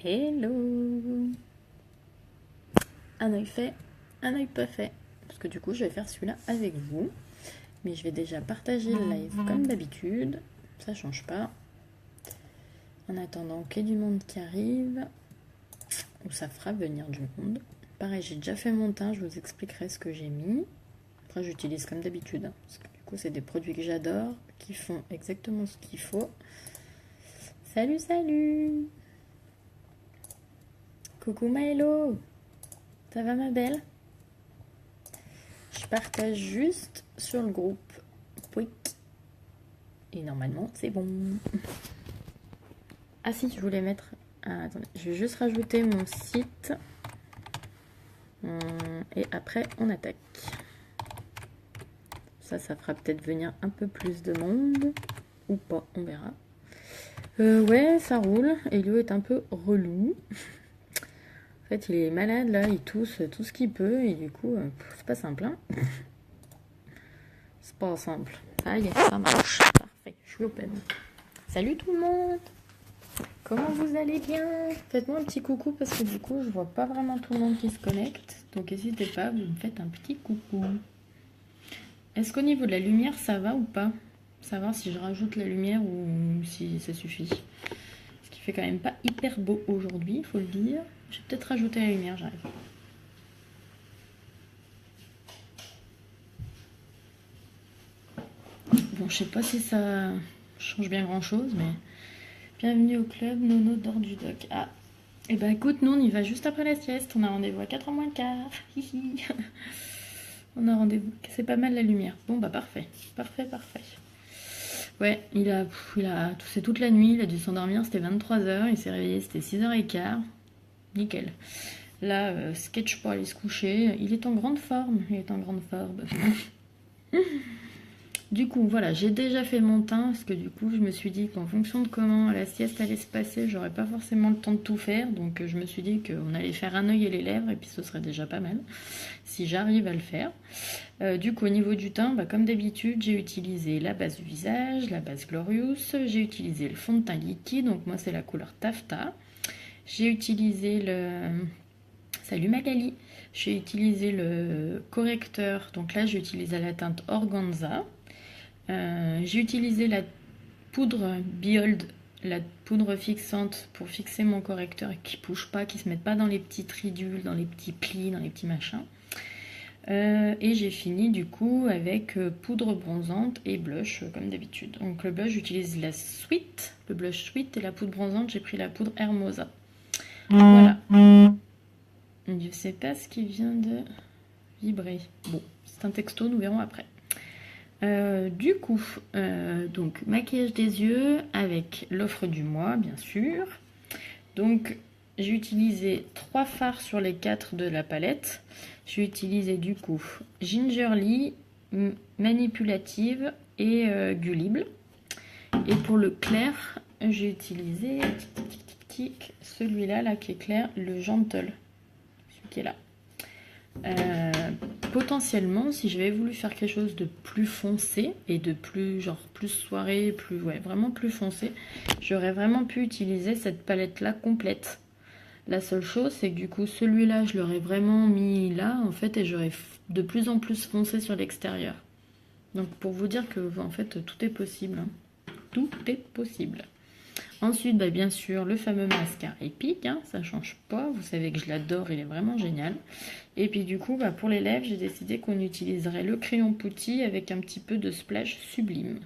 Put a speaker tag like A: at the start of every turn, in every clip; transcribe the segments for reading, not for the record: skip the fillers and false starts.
A: Hello. Un œil fait, un œil pas fait. Parce que du coup, je vais faire celui-là avec vous. Mais je vais déjà partager le live comme d'habitude. Ça change pas. En attendant qu'il y ait du monde qui arrive. Ou ça fera venir du monde. Pareil, j'ai déjà fait mon teint. Je vous expliquerai ce que j'ai mis. Après, j'utilise comme d'habitude. Parce que du coup, c'est des produits que j'adore. Qui font exactement ce qu'il faut. Salut, salut. Coucou Maëlo. Ça va ma belle? Je partage juste sur le groupe. Oui. Et normalement, c'est bon. Ah si, je voulais mettre... Ah, attendez, je vais juste rajouter mon site. Et après, on attaque. Ça fera peut-être venir un peu plus de monde. Ou pas, on verra. Ouais, ça roule. Elio est un peu relou. En fait, il est malade, là. Il tousse tout ce qu'il peut. Et du coup, c'est pas simple, hein. C'est pas simple. Ça y est, ça marche. Parfait, je suis open. Salut tout le monde! Comment vous allez bien? Faites-moi un petit coucou parce que du coup, je vois pas vraiment tout le monde qui se connecte. Donc n'hésitez pas, vous me faites un petit coucou. Est-ce qu'au niveau de la lumière, ça va ou pas? Savoir si je rajoute la lumière ou si ça suffit. Ce qui fait quand même pas hyper beau aujourd'hui, il faut le dire. Je vais peut-être rajouter la lumière, j'arrive. Bon, je sais pas si ça change bien grand-chose, mais... Bienvenue au club, Nono dort du doc. Ah, et bah écoute, nous on y va juste après la sieste. On a rendez-vous à 4h moins le quart. On a rendez-vous. C'est pas mal la lumière. Bon bah parfait. Parfait. Ouais, il a toussé toute la nuit. Il a dû s'endormir. C'était 23h. Il s'est réveillé. C'était 6h15. Nickel. Là, sketch pour aller se coucher. Il est en grande forme. Du coup, voilà, j'ai déjà fait mon teint parce que du coup, je me suis dit qu'en fonction de comment la sieste allait se passer, j'aurais pas forcément le temps de tout faire. Donc, je me suis dit qu'on allait faire un œil et les lèvres et puis ce serait déjà pas mal si j'arrive à le faire. Du coup, au niveau du teint, comme d'habitude, j'ai utilisé la base du visage, la base Glorious. J'ai utilisé le fond de teint liquide, donc moi, c'est la couleur Taffeta. J'ai utilisé le... Salut Magali. J'ai utilisé le correcteur, donc là, j'ai utilisé la teinte Organza. J'ai utilisé la poudre Biold, la poudre fixante pour fixer mon correcteur et qui ne bouge pas, qui ne se mette pas dans les petites ridules, dans les petits plis, dans les petits machins. Et j'ai fini du coup avec poudre bronzante et blush comme d'habitude. Donc le blush, j'utilise la Sweet, le blush Sweet, et la poudre bronzante, j'ai pris la poudre Hermosa. Voilà. Je sais pas ce qui vient de vibrer. Bon, c'est un texto, nous verrons après. Du coup, donc maquillage des yeux avec l'offre du mois, bien sûr. Donc, j'ai utilisé 3 fards sur les 4 de la palette. J'ai utilisé du coup Gingerly, Manipulative et Gullible. Et pour le clair, j'ai utilisé celui-là qui est clair, le Gentle, celui qui est là. Potentiellement, si j'avais voulu faire quelque chose de plus foncé et de plus soirée, vraiment plus foncé, j'aurais vraiment pu utiliser cette palette là complète. La seule chose, c'est que du coup celui-là je l'aurais vraiment mis là en fait, et j'aurais de plus en plus foncé sur l'extérieur. Donc pour vous dire que en fait tout est possible, hein. Tout est possible. Ensuite, bien sûr, le fameux mascara Epic, hein, ça change pas. Vous savez que je l'adore, il est vraiment génial. Et puis du coup, pour les lèvres, j'ai décidé qu'on utiliserait le crayon Putty avec un petit peu de splash Sublime.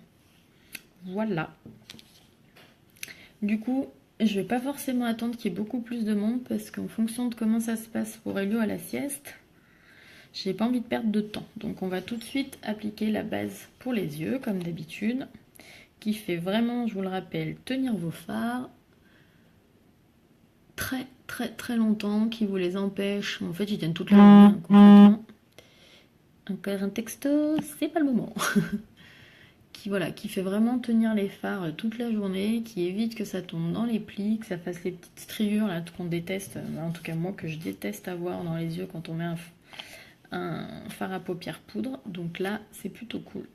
A: Voilà. Du coup, je vais pas forcément attendre qu'il y ait beaucoup plus de monde parce qu'en fonction de comment ça se passe pour Elio à la sieste, j'ai pas envie de perdre de temps. Donc on va tout de suite appliquer la base pour les yeux, comme d'habitude, qui fait vraiment, je vous le rappelle, tenir vos fards très longtemps, qui vous les empêche. En fait, ils tiennent toute la journée, concrètement. Encore un texto, c'est pas le moment. qui fait vraiment tenir les fards toute la journée, qui évite que ça tombe dans les plis, que ça fasse les petites striures là qu'on déteste, en tout cas moi que je déteste avoir dans les yeux quand on met un fard à paupières poudre. Donc là, c'est plutôt cool.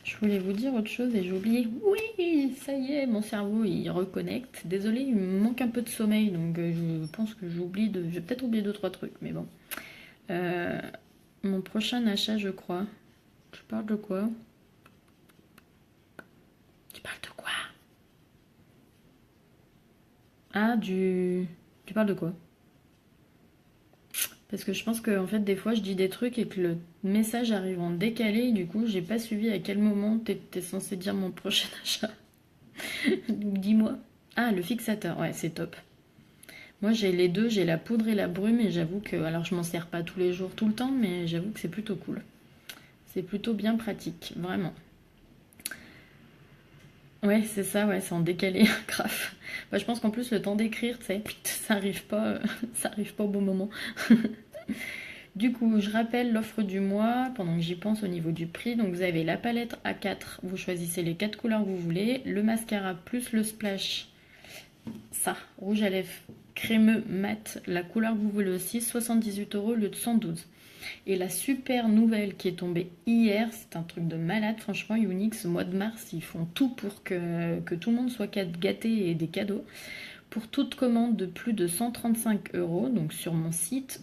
A: Je Je voulais vous dire autre chose et j'ai oublié. Oui, ça y est, mon cerveau il reconnecte. Désolée, il me manque un peu de sommeil, donc je pense que j'oublie de. J'ai peut-être oublié 2-3 trucs, mais bon. Euh, Mon prochain achat, je crois. Tu parles de quoi? Tu parles de quoi? Ah, du. Tu parles de quoi? Parce que je pense que en fait des fois je dis des trucs et que le message arrive en décalé et du coup j'ai pas suivi à quel moment t'es censé dire mon prochain achat. Donc dis-moi. Ah, le fixateur, ouais, c'est top. Moi j'ai les deux, j'ai la poudre et la brume et j'avoue que, alors je m'en sers pas tous les jours, tout le temps, mais j'avoue que c'est plutôt cool. C'est plutôt bien pratique, vraiment. Ouais, c'est ça, ouais, c'est en décalé, grave. Bah, je pense qu'en plus le temps d'écrire, tu sais, ça arrive pas, ça arrive pas au bon moment. Du coup, je rappelle l'offre du mois pendant que j'y pense au niveau du prix. Donc, vous avez la palette A4, vous choisissez les 4 couleurs que vous voulez, le mascara plus le splash, ça, rouge à lèvres crémeux mat, la couleur que vous voulez aussi, 78 € au lieu de 112. Et la super nouvelle qui est tombée hier, c'est un truc de malade, franchement, Unix, au mois de mars, ils font tout pour que tout le monde soit gâté et des cadeaux. Pour toute commande de plus de 135 €, donc sur mon site,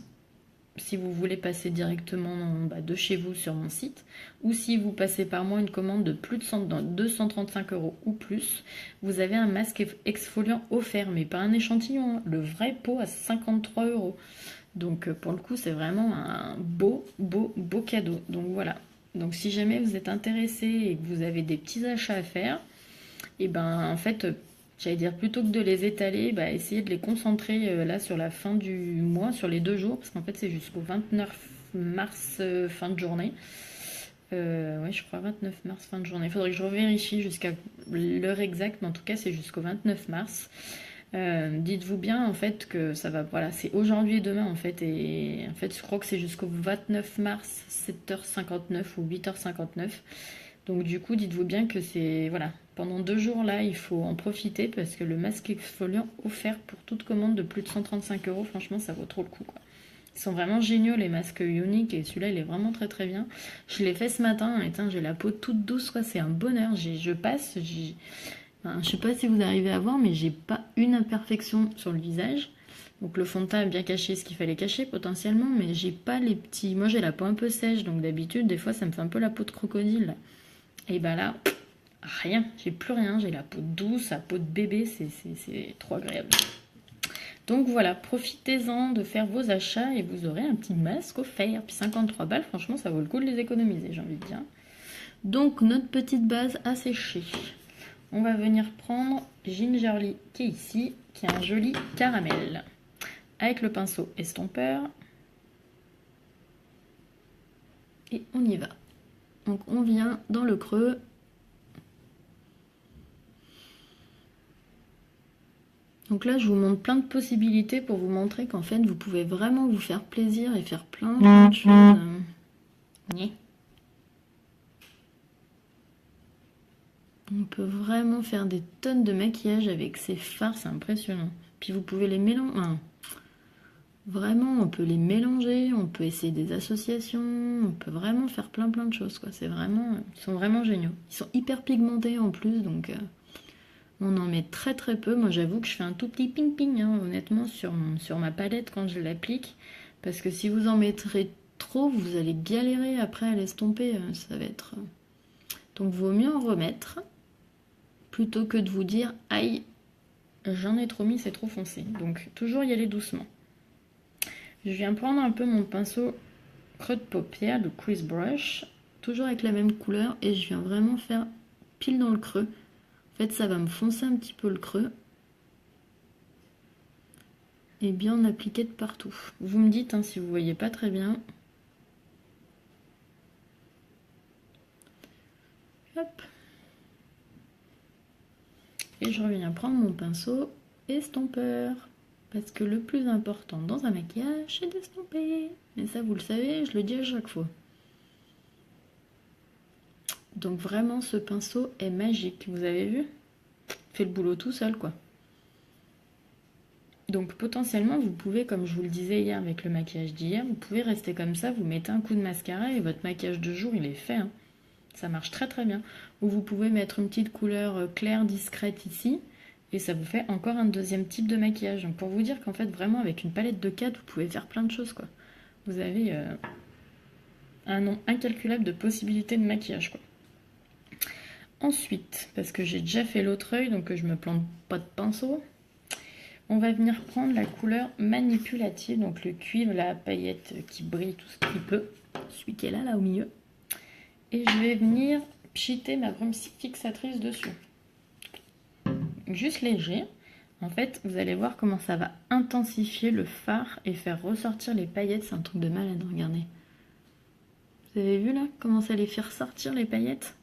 A: si vous voulez passer directement de chez vous sur mon site, ou si vous passez par moi une commande de plus de 235 € ou plus, vous avez un masque exfoliant offert, mais pas un échantillon, hein, le vrai pot à 53 €. Donc pour le coup, c'est vraiment un beau, beau, beau cadeau. Donc voilà. Donc si jamais vous êtes intéressé et que vous avez des petits achats à faire, et ben en fait, j'allais dire plutôt que de les étaler, bah, essayez de les concentrer là sur la fin du mois, sur les 2 jours, parce qu'en fait c'est jusqu'au 29 mars fin de journée. Ouais, je crois 29 mars fin de journée. Il faudrait que je revérifie jusqu'à l'heure exacte, mais en tout cas c'est jusqu'au 29 mars. Dites-vous bien en fait que ça va, voilà, c'est aujourd'hui et demain en fait, et en fait je crois que c'est jusqu'au 29 mars 7h59 ou 8h59. Donc du coup dites-vous bien que c'est, voilà, pendant 2 jours là il faut en profiter parce que le masque exfoliant offert pour toute commande de plus de 135 €, franchement ça vaut trop le coup quoi. Ils sont vraiment géniaux les masques uniques et celui-là il est vraiment très très bien. Je l'ai fait ce matin et j'ai la peau toute douce quoi, c'est un bonheur. Je passe, enfin, je sais pas si vous arrivez à voir, mais j'ai pas une imperfection sur le visage. Donc le fond de teint a bien caché ce qu'il fallait cacher potentiellement, mais j'ai pas les petits. Moi j'ai la peau un peu sèche, donc d'habitude des fois ça me fait un peu la peau de crocodile là. Et bah là, rien, j'ai plus rien, j'ai la peau douce, la peau de bébé, c'est trop agréable. Donc voilà, profitez-en de faire vos achats et vous aurez un petit masque offert. Puis 53 balles, franchement ça vaut le coup de les économiser, j'ai envie de dire. Donc notre petite base à sécher. On va venir prendre Gingerly qui est ici, qui est un joli caramel. Avec le pinceau estompeur. Et on y va. Donc on vient dans le creux. Donc là je vous montre plein de possibilités pour vous montrer qu'en fait vous pouvez vraiment vous faire plaisir et faire plein de choses. On peut vraiment faire des tonnes de maquillage avec ces fards, c'est impressionnant. Puis vous pouvez les mélanger. Vraiment, on peut les mélanger, on peut essayer des associations, on peut vraiment faire plein de choses quoi. C'est vraiment, ils sont vraiment géniaux. Ils sont hyper pigmentés en plus, donc on en met très très peu. Moi j'avoue que je fais un tout petit ping ping honnêtement sur ma palette quand je l'applique, parce que si vous en mettrez trop, vous allez galérer après à l'estomper. Ça va être. Donc vaut mieux en remettre plutôt que de vous dire aïe, j'en ai trop mis, c'est trop foncé. Donc toujours y aller doucement. Je viens prendre un peu mon pinceau creux de paupière, le crease brush, toujours avec la même couleur, et je viens vraiment faire pile dans le creux. En fait, ça va me foncer un petit peu le creux. Et bien en appliquer de partout. Vous me dites si vous voyez pas très bien. Hop. Et je reviens prendre mon pinceau estompeur. Parce que le plus important dans un maquillage, c'est d'estomper. Et ça, vous le savez, je le dis à chaque fois. Donc vraiment, ce pinceau est magique. Vous avez vu? Il fait le boulot tout seul, quoi. Donc potentiellement, vous pouvez, comme je vous le disais hier avec le maquillage d'hier, vous pouvez rester comme ça, vous mettez un coup de mascara et votre maquillage de jour, il est fait. Ça marche très très bien. Ou vous pouvez mettre une petite couleur claire, discrète ici. Et ça vous fait encore un deuxième type de maquillage. Donc pour vous dire qu'en fait, vraiment, avec une palette de 4, vous pouvez faire plein de choses, quoi. Vous avez un nombre incalculable de possibilités de maquillage, quoi. Ensuite, parce que j'ai déjà fait l'autre œil, donc je me plante pas de pinceau, on va venir prendre la couleur manipulative, donc le cuivre, la paillette qui brille tout ce qu'il peut, celui qui est là au milieu. Et je vais venir pchiter ma brume fixatrice dessus. Juste léger. En fait, vous allez voir comment ça va intensifier le fard et faire ressortir les paillettes. C'est un truc de malade, regardez. Vous avez vu là comment ça les fait ressortir les paillettes?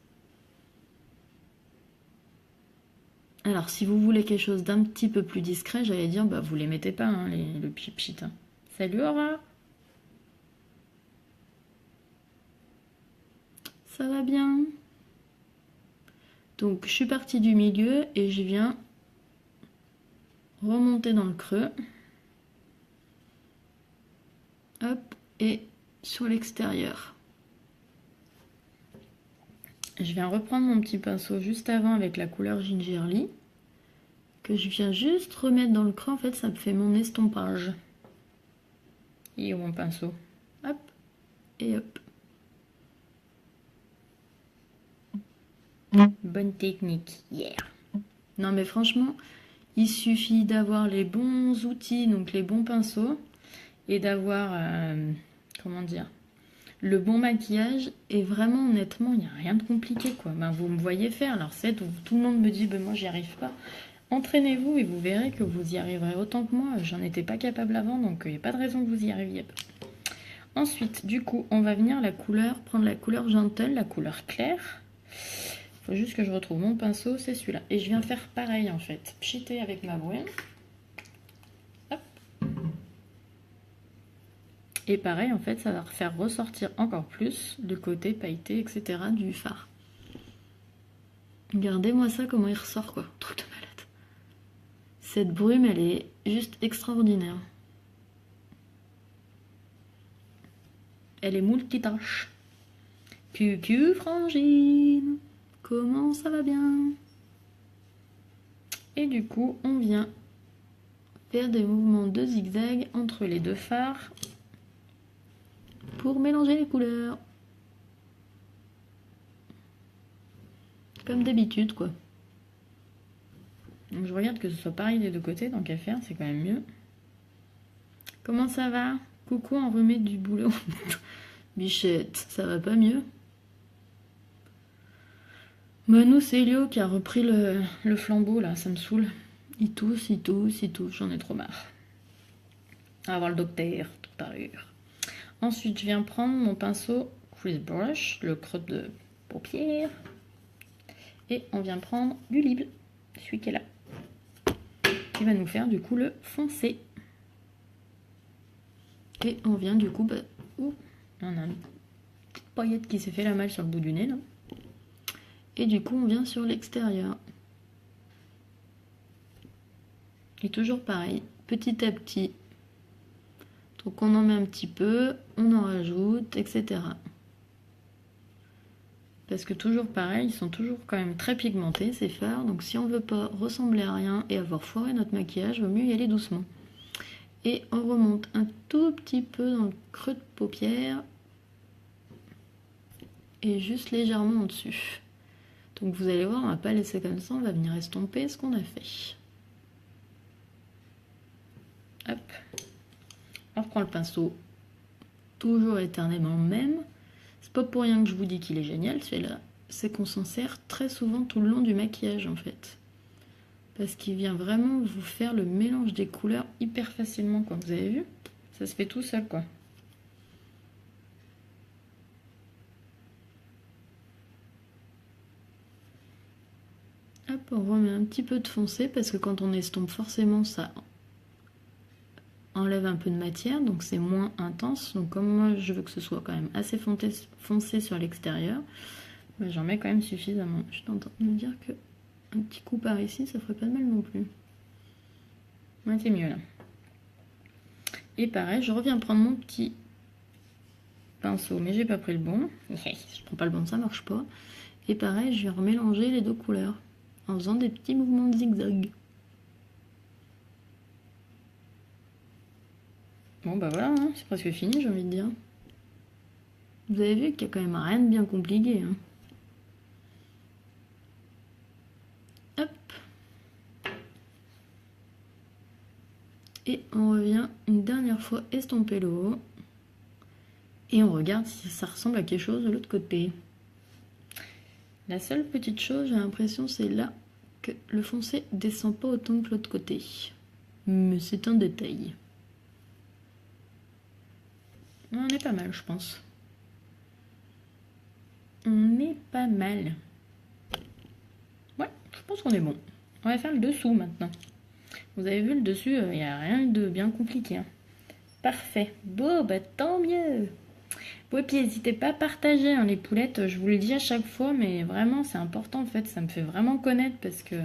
A: Alors, si vous voulez quelque chose d'un petit peu plus discret, j'allais dire, bah vous les mettez pas, hein, le pchit. Hein. Salut Aura! Ça va bien? Donc, je suis partie du milieu et je viens remonter dans le creux. Hop, et sur l'extérieur. Je viens reprendre mon petit pinceau juste avant avec la couleur Gingerly, que je viens juste remettre dans le creux. En fait, ça me fait mon estompage. Et mon pinceau. Hop, et hop. Bonne technique, yeah. Non mais franchement, il suffit d'avoir les bons outils, donc les bons pinceaux, et d'avoir, comment dire, le bon maquillage. Et vraiment, honnêtement, il n'y a rien de compliqué, quoi. Ben, vous me voyez faire, alors c'est tout le monde me dit, ben moi j'y arrive pas. Entraînez-vous et vous verrez que vous y arriverez autant que moi. J'en étais pas capable avant, donc il n'y a pas de raison que vous y arriviez pas. Ensuite, du coup, on va venir prendre la couleur Gentle, la couleur claire. Faut juste que je retrouve mon pinceau, c'est celui-là. Et je viens faire pareil en fait. Pchiter avec ma brume. Hop. Et pareil en fait, ça va faire ressortir encore plus le côté pailleté, etc. du fard. Regardez-moi ça, comment il ressort quoi. Truc de malade. Cette brume, elle est juste extraordinaire. Elle est multitâche. Cucu frangine. Comment ça va bien? Et du coup, on vient faire des mouvements de zigzag entre les deux fards pour mélanger les couleurs. Comme d'habitude, quoi. Donc je regarde que ce soit pareil des deux côtés, tant qu'à faire, c'est quand même mieux. Comment ça va? Coucou, on remet du boulot. Bichette, ça va pas mieux? Bah nous, c'est Elio qui a repris le flambeau, là, ça me saoule. Il tousse, j'en ai trop marre. On va voir le docteur, tout à l'heure. Ensuite, je viens prendre mon pinceau Crease Brush, le creux de paupière. Et on vient prendre du Libre, celui qui est là. Qui va nous faire du coup le foncé. Et on vient du coup, on a une petite paillette qui s'est fait la malle sur le bout du nez, là. Et du coup, on vient sur l'extérieur. Et toujours pareil, petit à petit. Donc on en met un petit peu, on en rajoute, etc. Parce que toujours pareil, ils sont toujours quand même très pigmentés, ces fards. Donc si on veut pas ressembler à rien et avoir foiré notre maquillage, vaut mieux y aller doucement. Et on remonte un tout petit peu dans le creux de paupière. Et juste légèrement au-dessus. Donc vous allez voir, on va pas laisser comme ça, on va venir estomper ce qu'on a fait. Hop. On reprend le pinceau. Toujours éternellement même. C'est pas pour rien que je vous dis qu'il est génial celui-là. C'est qu'on s'en sert très souvent tout le long du maquillage en fait. Parce qu'il vient vraiment vous faire le mélange des couleurs hyper facilement, quoi. Vous avez vu? Ça se fait tout seul, quoi. Hop, on remet un petit peu de foncé parce que quand on estompe, forcément, ça enlève un peu de matière, donc c'est moins intense. Donc comme moi, je veux que ce soit quand même assez foncé sur l'extérieur, ben, j'en mets quand même suffisamment. Je suis en train de me dire que un petit coup par ici, ça ferait pas de mal non plus. Ouais, c'est mieux là. Et pareil, je reviens prendre mon petit pinceau, mais j'ai pas pris le bon. Je prends pas le bon, ça marche pas. Et pareil, je vais remélanger les deux couleurs en faisant des petits mouvements de zigzag. Bon bah voilà, hein, c'est presque fini, j'ai envie de dire. Vous avez vu qu'il y a quand même rien de bien compliqué. Hein. Hop. Et on revient une dernière fois estomper le haut. Et on regarde si ça ressemble à quelque chose de l'autre côté. La seule petite chose, j'ai l'impression, c'est là que le foncé descend pas autant que l'autre côté. Mais c'est un détail. On est pas mal, je pense. On est pas mal. Ouais, je pense qu'on est bon. On va faire le dessous maintenant. Vous avez vu le dessus, il n'y a rien de bien compliqué. Hein. Parfait. Bon, bah tant mieux. Bon, et puis n'hésitez pas à partager hein, les poulettes. Je vous le dis à chaque fois, mais vraiment c'est important en fait. Ça me fait vraiment connaître parce que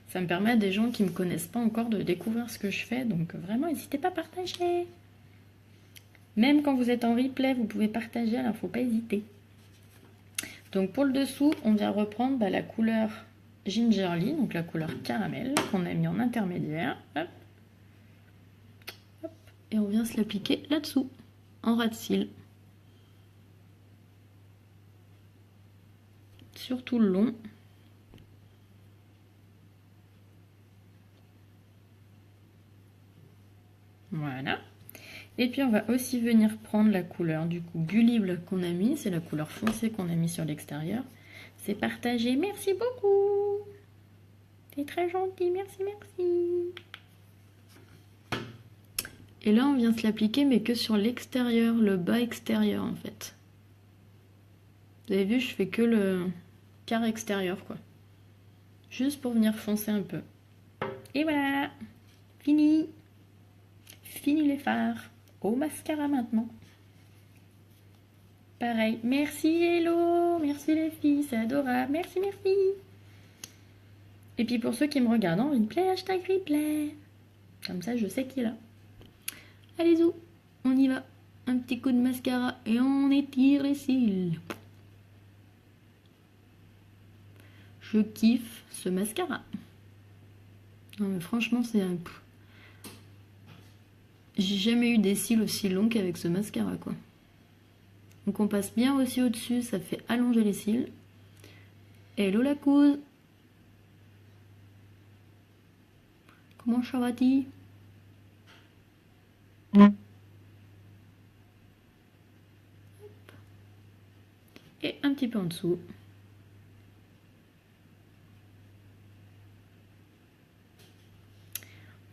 A: ça me permet à des gens qui ne me connaissent pas encore de découvrir ce que je fais. Donc vraiment, n'hésitez pas à partager. Même quand vous êtes en replay, vous pouvez partager, alors faut pas hésiter. Donc pour le dessous, on vient reprendre la couleur Gingerly, donc la couleur caramel qu'on a mis en intermédiaire. Hop. Hop. Et on vient se l'appliquer là-dessous, en ras de cils. Sur tout le long. Voilà. Et puis on va aussi venir prendre la couleur du coup Gullible qu'on a mis, c'est la couleur foncée qu'on a mis sur l'extérieur. C'est partagé, merci beaucoup. C'est très gentil, merci, merci. Et là on vient se l'appliquer mais que sur l'extérieur, le bas extérieur en fait. Vous avez vu, je fais que le quart extérieur quoi. Juste pour venir foncer un peu. Et voilà, fini. Fini les fards. Au mascara maintenant. Pareil. Merci Hello. Merci les filles. C'est adorable. Merci, merci. Et puis pour ceux qui me regardent en replay, hashtag replay. Comme ça, je sais qui est là. Allez, zou. On y va. Un petit coup de mascara et on étire les cils. Je kiffe ce mascara. Non mais franchement, c'est un... J'ai jamais eu des cils aussi longs qu'avec ce mascara quoi. Donc on passe bien aussi au-dessus, ça fait allonger les cils. Hello la couse. Comment ça va-t-il? Et un petit peu en dessous.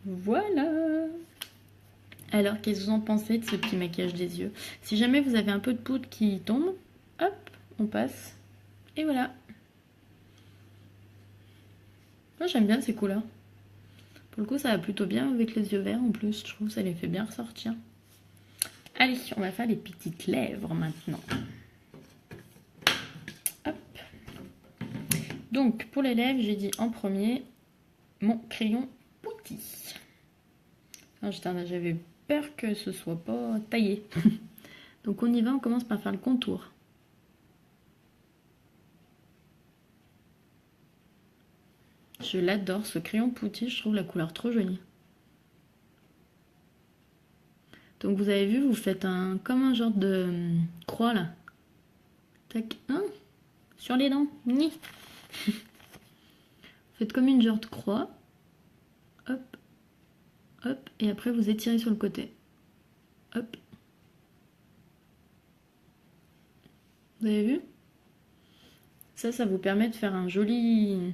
A: Voilà. Alors, qu'est-ce que vous en pensez de ce petit maquillage des yeux? Si jamais vous avez un peu de poudre qui tombe, hop, on passe. Et voilà. Moi, j'aime bien ces couleurs. Pour le coup, ça va plutôt bien avec les yeux verts en plus. Je trouve que ça les fait bien ressortir. Allez, on va faire les petites lèvres maintenant. Hop. Donc, pour les lèvres, j'ai dit en premier mon crayon Putty. J'avais peur que ce soit pas taillé. Donc on y va, on commence par faire le contour. Je l'adore, ce crayon Putty, je trouve la couleur trop jolie. Donc vous avez vu, vous faites comme un genre de croix là. Tac, hein, sur les dents. Ni. Faites comme une genre de croix. Hop, hop, et après vous étirez sur le côté. Hop. Vous avez vu? Ça vous permet de faire un joli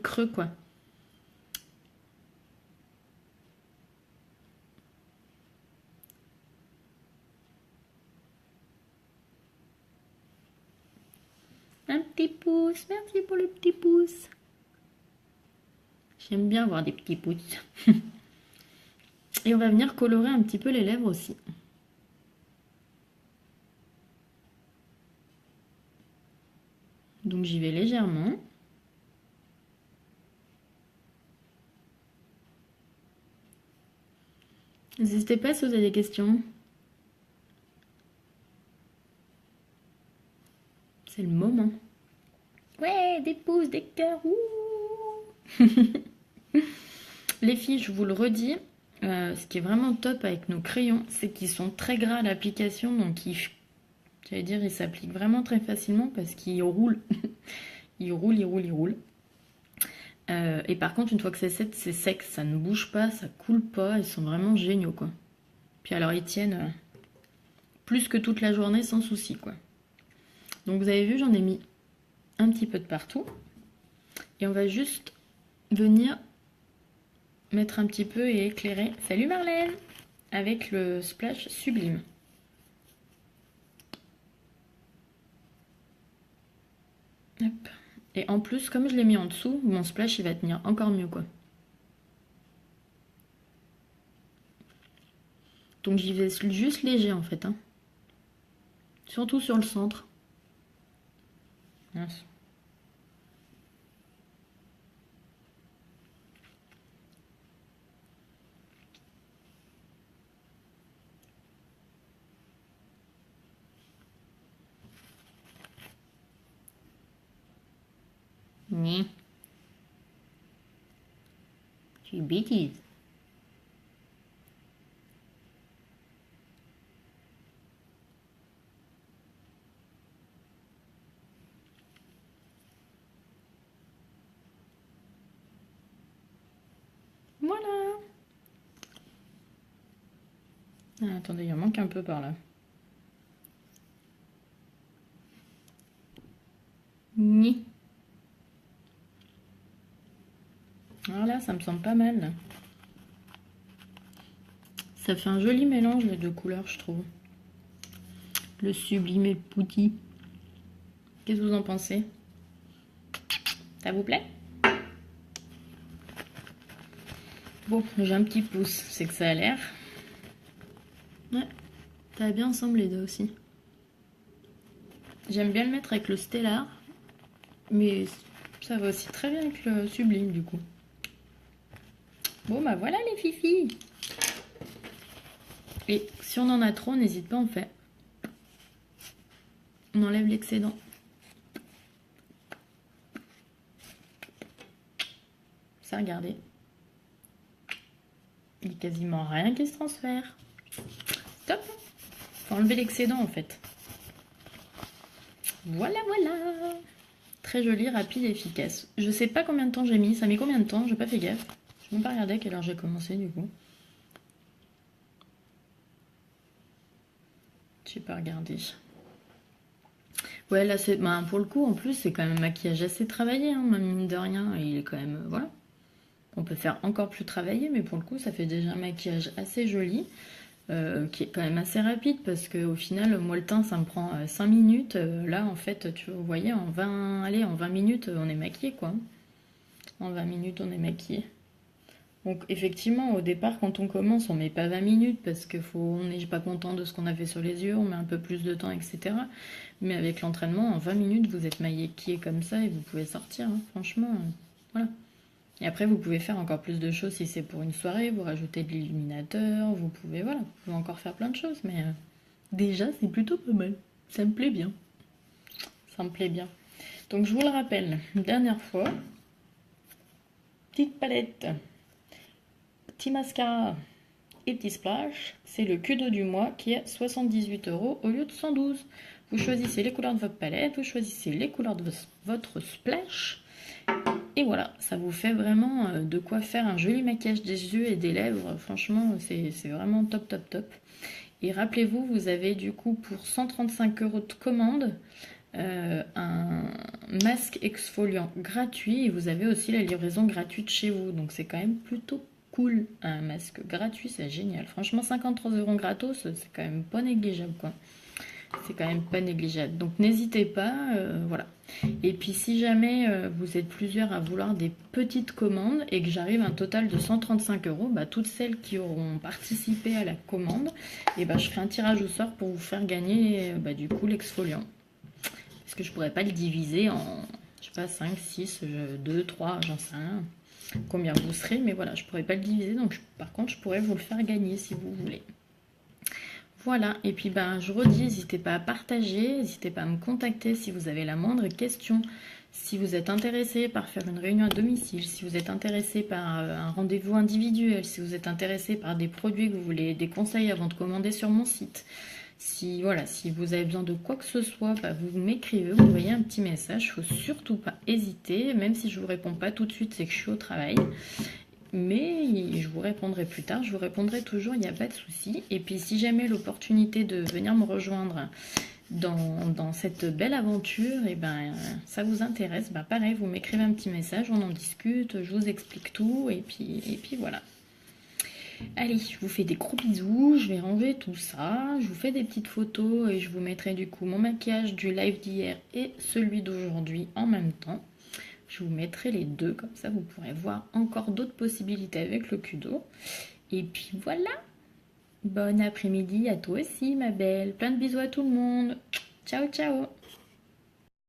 A: creux quoi. Un petit pouce, merci pour le petit pouce. J'aime bien avoir des petits pouces. Et on va venir colorer un petit peu les lèvres aussi. Donc j'y vais légèrement. N'hésitez pas si vous avez des questions. C'est le moment. Ouais, des pouces, des cœurs. Les filles, je vous le redis, ce qui est vraiment top avec nos crayons, c'est qu'ils sont très gras à l'application, donc ils s'appliquent vraiment très facilement parce qu'ils roulent. Ils roulent. Et par contre, une fois que c'est sec, ça ne bouge pas, ça coule pas, ils sont vraiment géniaux, quoi. Puis alors, ils tiennent plus que toute la journée sans souci, quoi. Donc vous avez vu, j'en ai mis un petit peu de partout. Et on va juste venir mettre un petit peu et éclairer. Salut Marlène! Avec le splash sublime. Hop. Et en plus, comme je l'ai mis en dessous, mon splash il va tenir encore mieux, quoi. Donc j'y vais juste léger en fait, hein. Surtout sur le centre. Mince. Ni. Tu bêtises. Voilà. Ah, attendez, il en manque un peu par là. Ni. Voilà, ça me semble pas mal. Là. Ça fait un joli mélange les deux couleurs, je trouve. Le sublime et le pouti. Qu'est-ce que vous en pensez? Ça vous plaît? Bon, j'ai un petit pouce, c'est que ça a l'air. Ouais, ça va bien ensemble les deux aussi. J'aime bien le mettre avec le stellar, mais ça va aussi très bien avec le sublime du coup. Bon bah voilà les fifis. Et si on en a trop, n'hésite pas, on fait. On enlève l'excédent. Ça, regardez. Il n'y a quasiment rien qui se transfère. Top. Faut enlever l'excédent en fait. Voilà, voilà. Très joli, rapide et efficace. Je sais pas combien de temps j'ai mis. Ça met combien de temps? J'ai pas fait gaffe. Je n'ai pas regardé à quelle heure j'ai commencé du coup. J'ai pas regardé. Ouais, là, c'est, ben, pour le coup, en plus, c'est quand même un maquillage assez travaillé, hein, mine de rien. Et il est quand même, voilà. On peut faire encore plus travaillé, mais pour le coup, ça fait déjà un maquillage assez joli, qui est quand même assez rapide, parce qu'au final, moi, le teint, ça me prend 5 minutes. Là, en fait, vous voyez, en 20 minutes, on est maquillé, quoi. En 20 minutes, on est maquillé. Donc effectivement, au départ, quand on commence, on met pas 20 minutes parce on n'est pas content de ce qu'on a fait sur les yeux, on met un peu plus de temps, etc. Mais avec l'entraînement, en 20 minutes, vous êtes maquillé comme ça et vous pouvez sortir, hein, franchement, voilà. Et après, vous pouvez faire encore plus de choses si c'est pour une soirée, vous rajoutez de l'illuminateur, vous pouvez encore faire plein de choses, mais déjà, c'est plutôt pas mal. Ça me plaît bien. Ça me plaît bien. Donc je vous le rappelle, une dernière fois, petite palette. Petit mascara et petit splash, c'est le Kudo du mois qui est 78 € au lieu de 112. Vous choisissez les couleurs de votre palette, vous choisissez les couleurs de votre splash. Et voilà, ça vous fait vraiment de quoi faire un joli maquillage des yeux et des lèvres. Franchement, c'est vraiment top, top, top. Et rappelez-vous, vous avez du coup pour 135 € de commande un masque exfoliant gratuit et vous avez aussi la livraison gratuite chez vous. Donc c'est quand même plutôt cool. Un masque gratuit, c'est génial. Franchement, 53 € gratos, c'est quand même pas négligeable, quoi. C'est quand même pas négligeable. Donc n'hésitez pas, voilà. Et puis si jamais vous êtes plusieurs à vouloir des petites commandes et que j'arrive à un total de 135 €, bah, toutes celles qui auront participé à la commande, et bah, je ferai un tirage au sort pour vous faire gagner du coup l'exfoliant. Parce que je pourrais pas le diviser en, je sais pas, 5, 6, 2, 3, j'en sais rien. Combien vous serez, mais voilà, je pourrais pas le diviser, donc par contre je pourrais vous le faire gagner si vous voulez. Voilà, et puis ben, je redis, n'hésitez pas à partager, n'hésitez pas à me contacter si vous avez la moindre question, si vous êtes intéressé par faire une réunion à domicile, si vous êtes intéressé par un rendez-vous individuel, si vous êtes intéressé par des produits que vous voulez, des conseils avant de commander sur mon site. Si, voilà, si vous avez besoin de quoi que ce soit, bah, vous m'écrivez, vous m'envoyez un petit message, il ne faut surtout pas hésiter, même si je ne vous réponds pas tout de suite, c'est que je suis au travail. Mais je vous répondrai plus tard, je vous répondrai toujours, il n'y a pas de souci. Et puis si jamais l'opportunité de venir me rejoindre dans cette belle aventure, et ben, ça vous intéresse, bah, pareil, vous m'écrivez un petit message, on en discute, je vous explique tout, et puis voilà. Allez, je vous fais des gros bisous, je vais ranger tout ça, je vous fais des petites photos et je vous mettrai du coup mon maquillage du live d'hier et celui d'aujourd'hui en même temps. Je vous mettrai les deux, comme ça vous pourrez voir encore d'autres possibilités avec le Kudo. Et puis voilà, bon après-midi à toi aussi ma belle, plein de bisous à tout le monde, ciao ciao.